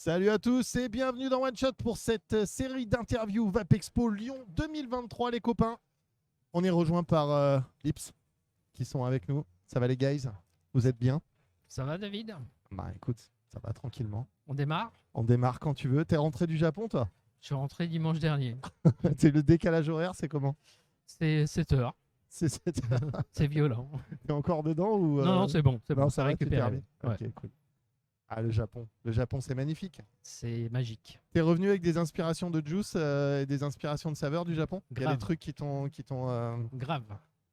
Salut à tous et bienvenue dans One Shot pour cette série d'interviews VAP Expo Lyon 2023 les copains. On est rejoint par Lips qui sont avec nous. Ça va les guys? Vous êtes bien? Ça va David? Bah écoute, ça va tranquillement. On démarre? On démarre quand tu veux. T'es rentré du Japon toi? Je suis rentré dimanche dernier. C'est le décalage horaire, c'est comment? C'est 7 heures. C'est C'est violent. T'es encore dedans ou Non, c'est bon. C'est Non, bon, ça va, tu récupéré. termines. Ouais. Ok, cool. Ah, le Japon c'est magnifique. C'est magique. T'es revenu avec des inspirations de juice et des inspirations de saveurs du Japon? Il y a Grave. des trucs qui t'ont Grave.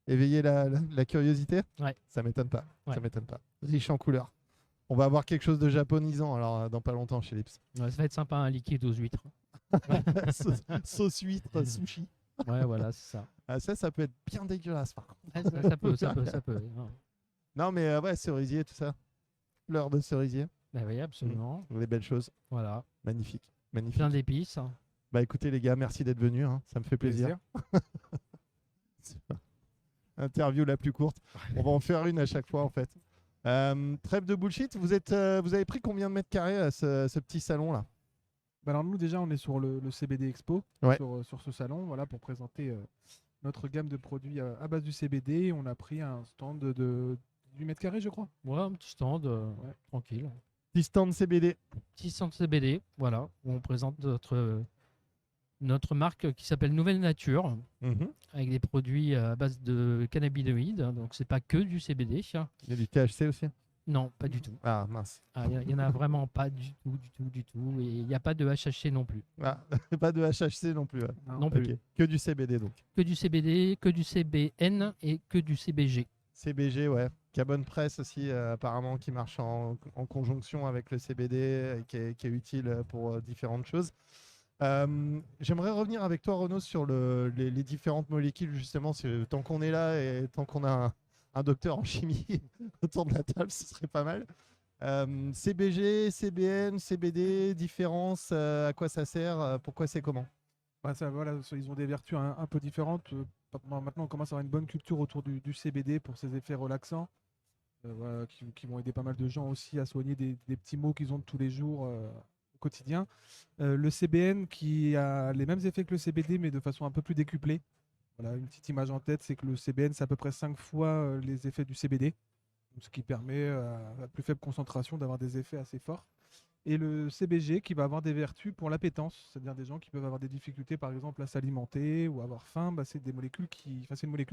éveiller la curiosité? Ouais. Ça m'étonne pas. Ouais. Ça m'étonne pas. Riche en couleurs. On va avoir quelque chose de japonisant alors dans pas longtemps chez Lips. Ouais, ça va être sympa, un liquide aux huîtres. Sauce huître, sushi. Ouais, voilà, c'est ça. Ah, ça peut être bien dégueulasse par contre. Ouais, ça peut. Non. Non mais ouais, cerisier, tout ça. Fleurs de cerisier. Bah oui, absolument. Les belles choses. Voilà. Magnifique. Magnifique. Plein d'épices. Bah écoutez les gars, merci d'être venus. Hein. Ça me fait plaisir. Interview la plus courte. On va en faire une à chaque fois en fait. Trêve de bullshit, vous avez pris combien de mètres carrés à ce petit salon là? Bah alors nous déjà on est sur le CBD Expo, Ouais. sur ce salon, voilà, pour présenter notre gamme de produits à base du CBD. On a pris un stand de 8 mètres carrés je crois. Ouais, un petit stand, tranquille. Petit stand CBD. Petit stand CBD, voilà, où on présente notre marque qui s'appelle Nouvelle Nature, avec des produits à base de cannabinoïdes. Donc c'est pas que du CBD. Il y a du THC aussi? Non, pas du tout. Ah mince. Il y en a vraiment pas du tout. Et il n'y a pas de HHC non plus. Ah, pas de HHC non plus. Ouais. Non plus. Ok. Que du CBD donc. Que du CBD, que du CBN et que du CBG. CBG, ouais. Carbon Press aussi, apparemment, qui marche en conjonction avec le CBD, qui est utile pour différentes choses. J'aimerais revenir avec toi, Renaud, sur les différentes molécules, justement. Tant qu'on est là et tant qu'on a un docteur en chimie autour de la table, ce serait pas mal. CBG, CBN, CBD, différence, à quoi ça sert, pourquoi c'est comment? Bah ça, voilà, ils ont des vertus un peu différentes. Maintenant on commence à avoir une bonne culture autour du CBD pour ses effets relaxants, voilà, qui vont aider pas mal de gens aussi à soigner des petits maux qu'ils ont de tous les jours au quotidien. Le CBN qui a les mêmes effets que le CBD mais de façon un peu plus décuplée. Voilà, une petite image en tête, c'est que le CBN, c'est à peu près 5 fois les effets du CBD, ce qui permet à plus faible concentration d'avoir des effets assez forts. Et le CBG qui va avoir des vertus pour l'appétence, c'est-à-dire des gens qui peuvent avoir des difficultés par exemple à s'alimenter ou avoir faim, bah, c'est une molécule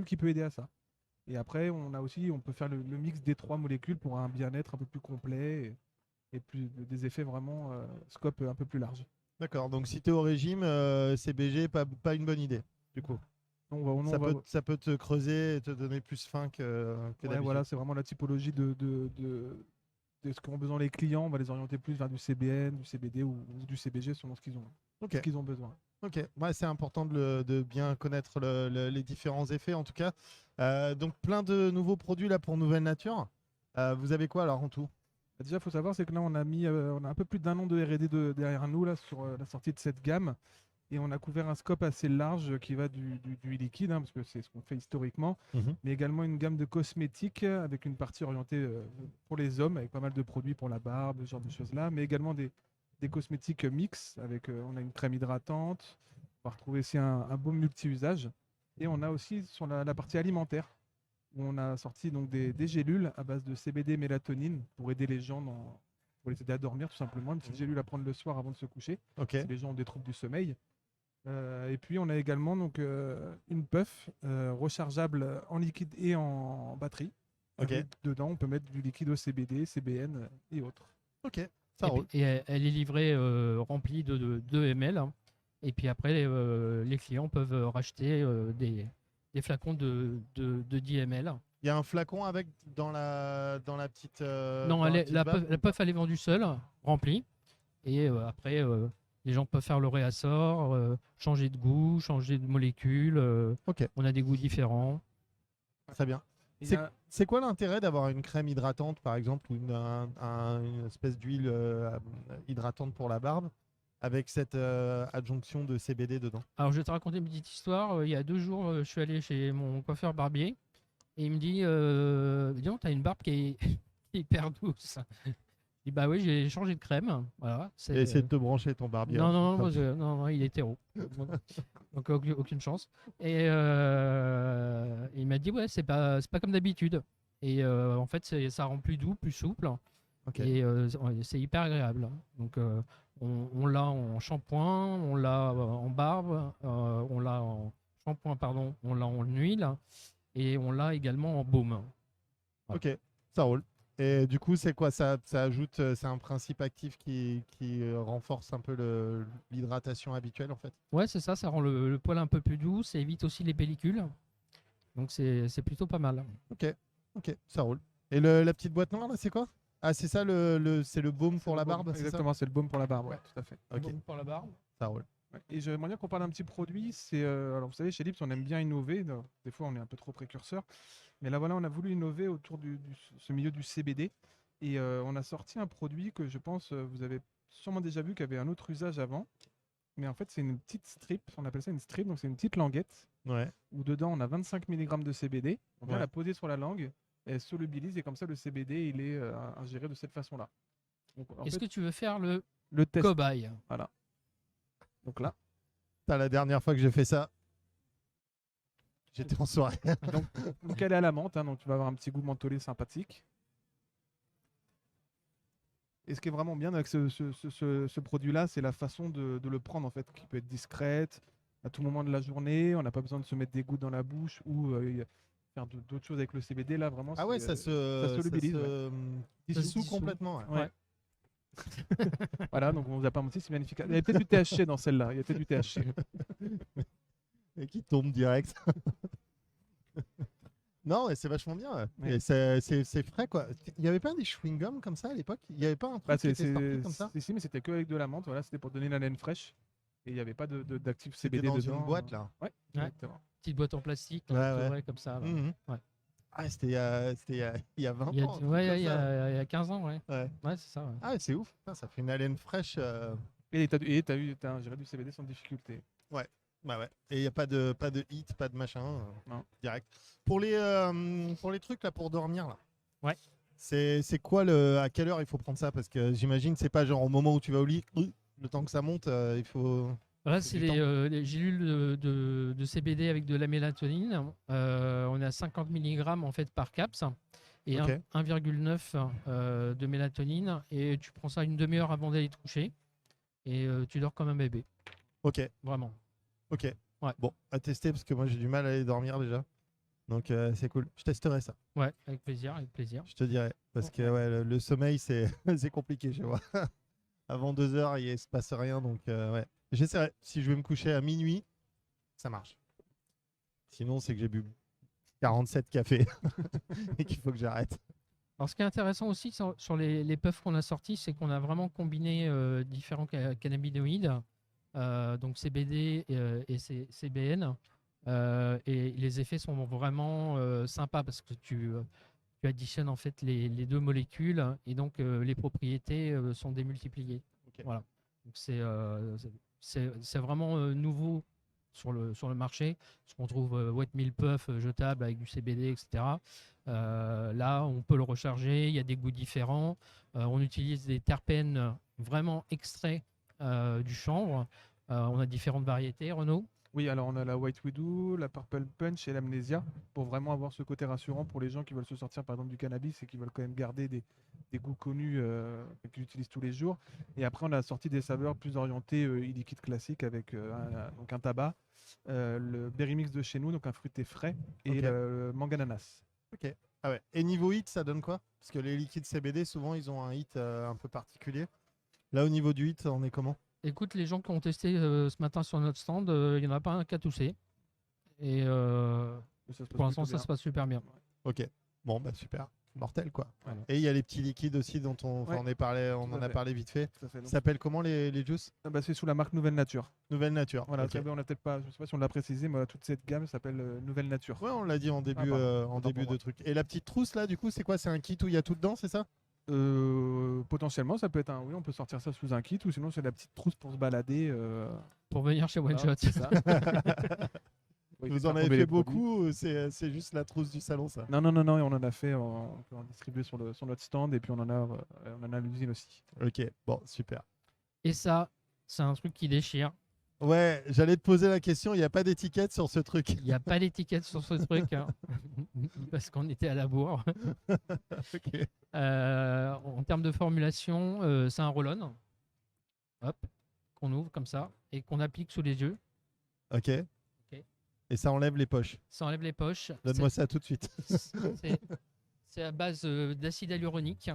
qui peut aider à ça. Et après, on peut faire le mix des 3 molécules pour un bien-être un peu plus complet et des effets vraiment scope un peu plus large. D'accord, donc si tu es au régime, CBG, pas une bonne idée, du coup. Ça peut te creuser et te donner plus faim que d'habitude. Voilà, c'est vraiment la typologie de ce qu'ont besoin les clients. On va les orienter plus vers du CBN, du CBD ou du CBG selon ce qu'ils ont besoin. Ok, ouais, c'est important de bien connaître les différents effets en tout cas. Donc plein de nouveaux produits là pour Nouvelle Nature. Vous avez quoi alors en tout? Déjà, il faut savoir, c'est que là, on a un peu plus d'1 an de R&D derrière nous là, sur la sortie de cette gamme. Et on a couvert un scope assez large qui va du liquide, parce que c'est ce qu'on fait historiquement, mais également une gamme de cosmétiques avec une partie orientée pour les hommes, avec pas mal de produits pour la barbe, ce genre de choses-là, mais également des cosmétiques mix, on a une crème hydratante, on va retrouver aussi un baume multi-usage, et on a aussi sur la partie alimentaire, où on a sorti donc des gélules à base de CBD mélatonine pour aider les gens pour les aider à dormir tout simplement, une petite gélule à prendre le soir avant de se coucher, si les gens ont des troubles du sommeil. Et puis on a également donc une puff rechargeable en liquide et en batterie. Dedans on peut mettre du liquide au CBD, CBN et autres. Ok, ça roule. Et elle est livrée remplie de 2 ml. Et puis après les clients peuvent racheter des flacons de 10 ml. Il y a un flacon avec dans la petite. Non, la puff elle est vendue seule, remplie. Et après les gens peuvent faire le réassort, changer de goût, changer de molécule. On a des goûts différents. Très bien. C'est quoi l'intérêt d'avoir une crème hydratante, par exemple, ou une espèce d'huile hydratante pour la barbe, avec cette adjonction de CBD dedans? Alors, je vais te raconter une petite histoire. Il y a 2 jours, je suis allé chez mon coiffeur barbier et il me dit dis donc, t'as une barbe qui est hyper douce. Et bah oui, j'ai changé de crème. Voilà, Et essayer de te brancher ton barbier. non, il est hétéro. Donc aucune chance. Et il m'a dit ouais, c'est pas comme d'habitude. Et en fait, ça rend plus doux, plus souple. Okay. Et c'est hyper agréable. Donc on l'a en shampoing, on l'a en barbe, on l'a en shampoing, pardon, on l'a en huile et on l'a également en baume. Voilà. Ok, ça roule. Et du coup, c'est quoi ça ajoute, c'est un principe actif qui renforce un peu l'hydratation habituelle en fait. Ouais, c'est ça, ça rend le poil un peu plus doux, ça évite aussi les pellicules. Donc c'est plutôt pas mal. Ok, ça roule. Et la petite boîte noire là, c'est quoi? Ah, c'est ça, c'est le baume pour la barbe. Exactement, c'est le baume pour la barbe, ouais, tout à fait. Ok. Baume pour la barbe. Ça roule. Ouais. Et j'aimerais bien qu'on parle d'un petit produit. C'est alors vous savez, chez Lips, on aime bien innover. Des fois, on est un peu trop précurseur. Mais là, voilà, on a voulu innover autour ce milieu du CBD. Et on a sorti un produit que je pense vous avez sûrement déjà vu, qui avait un autre usage avant. Mais en fait, c'est une petite strip. On appelle ça une strip. Donc, c'est une petite languette. Ouais. Où dedans, on a 25 mg de CBD. On vient Ouais. la poser sur la langue. Elle solubilise. Et comme ça, le CBD, il est ingéré de cette façon-là. Est-ce que tu veux faire le test cobaye? Voilà. Donc là. La dernière fois que j'ai fait ça, j'étais en soirée. donc elle est à la menthe, hein, donc tu vas avoir un petit goût mentholé sympathique. Et ce qui est vraiment bien avec ce produit-là, c'est la façon de le prendre, en fait, qui peut être discrète à tout moment de la journée. On n'a pas besoin de se mettre des gouttes dans la bouche ou faire d'autres choses avec le CBD. Là, vraiment, ah ouais, ça solubilise. Ça se dissout complètement. Ouais. Voilà, donc on vous a pas menti, c'est magnifique. Il y a peut-être du THC dans celle-là. Il y a peut-être du THC. Et qui tombe direct. Non, mais c'est vachement bien. Ouais. Et c'est frais, quoi. Il n'y avait pas des chewing-gums comme ça à l'époque? Il n'y avait pas un truc qui était sorti comme ça? Si, mais c'était que avec de la menthe. Voilà, c'était pour donner la laine fraîche. Et il n'y avait pas d'actif CBD dans dedans. Une boîte, là. Ouais, exactement. Petite boîte en plastique, comme ça. Mmh. Ouais. Ah, c'était il y a 20 ans. Ouais, il y a 15 ans, ouais. Ouais, c'est ça. Ouais. Ah, c'est ouf. Putain, ça fait une haleine fraîche. Et t'as ingéré du CBD sans difficulté. Ouais. Bah ouais. Et il n'y a pas de hit, pas de machin. Non. Direct. Pour les trucs là, pour dormir là. Ouais. C'est quoi à quelle heure il faut prendre ça? Parce que j'imagine c'est pas genre au moment où tu vas au lit, le temps que ça monte, il faut. Voilà, c'est les gélules de CBD avec de la mélatonine. On est à 50 mg en fait par caps et 1,9 de mélatonine. Et tu prends ça une demi-heure avant d'aller te coucher et tu dors comme un bébé. Ok. Vraiment. Ok. Ouais. Bon, à tester parce que moi j'ai du mal à aller dormir déjà. Donc c'est cool. Je testerai ça. Ouais, avec plaisir, avec plaisir. Je te dirai. Parce que ouais, le sommeil c'est compliqué chez moi. Avant 2 heures, il ne se passe rien. Donc ouais. J'essaierai. Si je vais me coucher à minuit, ça marche. Sinon, c'est que j'ai bu 47 cafés et qu'il faut que j'arrête. Alors, ce qui est intéressant aussi sur les puffs qu'on a sortis, c'est qu'on a vraiment combiné différents cannabinoïdes, donc CBD et CBN. Et les effets sont vraiment sympas parce que tu additionnes en fait les deux molécules et donc les propriétés sont démultipliées. Okay. Voilà. Donc c'est vraiment nouveau sur le marché, parce qu'on trouve wet meal puff jetable avec du CBD, etc. Là, on peut le recharger, il y a des goûts différents. On utilise des terpènes vraiment extraits du chanvre. On a différentes variétés, Renaud. Oui, alors on a la White Widow, la Purple Punch et l'Amnesia, pour vraiment avoir ce côté rassurant pour les gens qui veulent se sortir par exemple du cannabis et qui veulent quand même garder des goûts connus qu'ils utilisent tous les jours. Et après on a sorti des saveurs plus orientées e-liquide classique avec donc un tabac, le Berry Mix de chez nous, donc un fruité frais, et le mangue ananas. Ok. Ah ouais. Et niveau hit, ça donne quoi? Parce que les liquides CBD, souvent ils ont un hit un peu particulier. Là au niveau du hit, on est comment? Écoute, les gens qui ont testé ce matin sur notre stand, il n'y en a pas un qui a toussé. Et pour l'instant, ça se passe super bien. Ok. Bon, bah super. Mortel quoi. Voilà. Et il y a les petits liquides aussi dont on en a parlé vite fait. Ça s'appelle comment les juices? C'est sous la marque Nouvelle Nature. Nouvelle Nature. Voilà, okay. On a peut-être pas, je sais pas si on l'a précisé, mais toute cette gamme s'appelle Nouvelle Nature. Ouais, on l'a dit en début, de truc. Et la petite trousse là, du coup, c'est quoi? C'est un kit où il y a tout dedans, c'est ça? Potentiellement, ça peut être oui, on peut sortir ça sous un kit, ou sinon c'est la petite trousse pour se balader. Pour venir chez One Shot. C'est ça. Oui, Vous faire en avez tomber fait les produits. beaucoup ou c'est juste la trousse du salon, ça? Non, non, non, non, et on en a fait, on peut en distribuer sur notre stand et puis on en a à l'usine aussi. Ok, bon, super. Et ça, c'est un truc qui déchire. Ouais, j'allais te poser la question, il n'y a pas d'étiquette sur ce truc. Il n'y a pas d'étiquette sur ce truc, hein, parce qu'on était à la bourre. Ok. En termes de formulation, c'est un roll-on, hop, qu'on ouvre comme ça et qu'on applique sous les yeux. Ok. Et ça enlève les poches. Ça enlève les poches. Donne-moi ça tout de suite. C'est à base d'acide hyaluronique,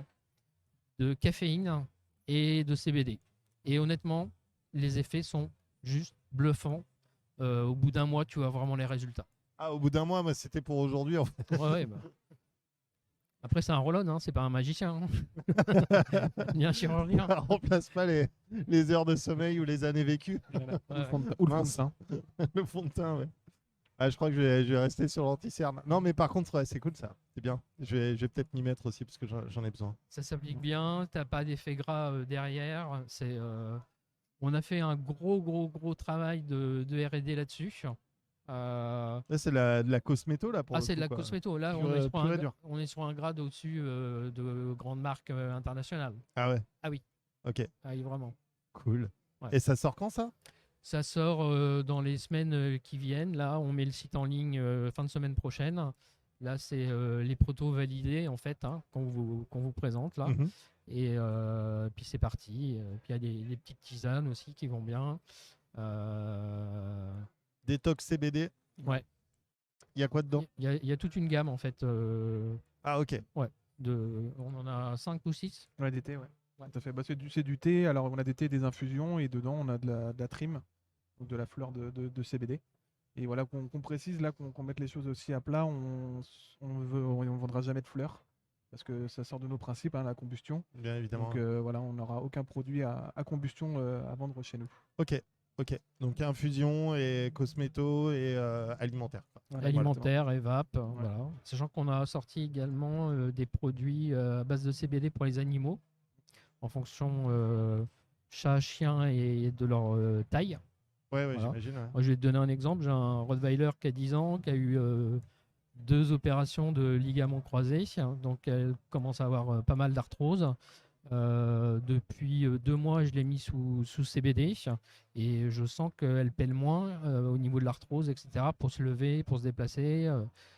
de caféine et de CBD. Et honnêtement, les effets sont juste bluffants. Au bout d'un mois, tu vois vraiment les résultats. Ah, au bout d'un mois, moi, c'était pour aujourd'hui, en fait. Ouais, bah. Après, c'est un roll-on, hein, c'est pas un magicien. Ni un chirurgien. Ça remplace pas les heures de sommeil ou les années vécues. Voilà. Ou le fond de- ou le fond de Mince. teint. Le fond de teint, ouais. Ah, je crois que je vais rester sur l'anti-cerne. Non, mais par contre, ouais, c'est cool ça. C'est bien. Je vais peut-être m'y mettre aussi parce que j'en ai besoin. Ça s'applique bien, t'as pas d'effet gras derrière. On a fait un gros travail de R&D là-dessus. Là, c'est de la cosméto, là, pour le C'est de coup, la quoi. cosméto. Là, Pur- on est, sur pur un, et dur. on est sur un grade au-dessus de grandes marques internationales. Ah ouais. Ah oui. Ok, Ah oui, vraiment. cool. Ouais. Et ça sort quand, ça? Ça sort dans les semaines qui viennent. Là, on met le site en ligne fin de semaine prochaine. Là, c'est les protos validés, en fait, hein, qu'on vous présente, là. Mhm. Et puis, c'est parti. Puis, il y a des petites tisanes aussi qui vont bien. Détox CBD. Ouais. Il y a quoi dedans? Il y a toute une gamme, en fait. Ah, ok. On en a 5 ou 6. Ouais, des thés, ouais. Ouais. Tout à fait. Bah, c'est du thé. Alors, on a des thés, des infusions et dedans, on a de la trim, donc de la fleur de CBD. Et voilà, qu'on précise là, qu'on mette les choses aussi à plat. On vendra jamais de fleurs parce que ça sort de nos principes, hein, la combustion. Bien évidemment. Donc voilà, on n'aura aucun produit à combustion à vendre chez nous. Ok. Donc, infusion et cosméto et alimentaire, quoi. Voilà, Alimentaire et vape. Voilà. Sachant qu'on a sorti également des produits à base de CBD pour les animaux en fonction chat, chien et de leur taille. Ouais, Voilà. j'imagine. Ouais. Moi, je vais te donner un exemple. J'ai un Rottweiler qui a 10 ans, qui a eu 2 opérations de ligaments croisés. Donc, elle commence à avoir pas mal d'arthrose. Depuis 2 mois, je l'ai mis sous CBD et je sens qu'elle pèle moins au niveau de l'arthrose, etc. Pour se lever, pour se déplacer.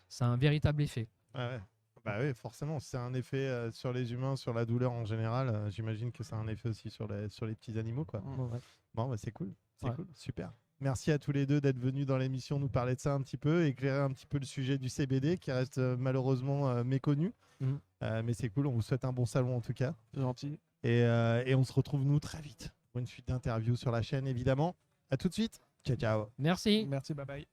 C'est un véritable effet. Ouais. Bah oui, forcément. C'est un effet sur les humains, sur la douleur en général. J'imagine que c'est un effet aussi sur les petits animaux, quoi. Ouais. Bon, bah, c'est cool. C'est Ouais. cool. Super. Merci à tous les deux d'être venus dans l'émission nous parler de ça un petit peu, éclairer un petit peu le sujet du CBD qui reste malheureusement méconnu. Mhm. Mais c'est cool. On vous souhaite un bon salon en tout cas. C'est gentil. Et on se retrouve nous très vite pour une suite d'interviews sur la chaîne évidemment. À tout de suite. Ciao, ciao. Merci. Merci, bye bye.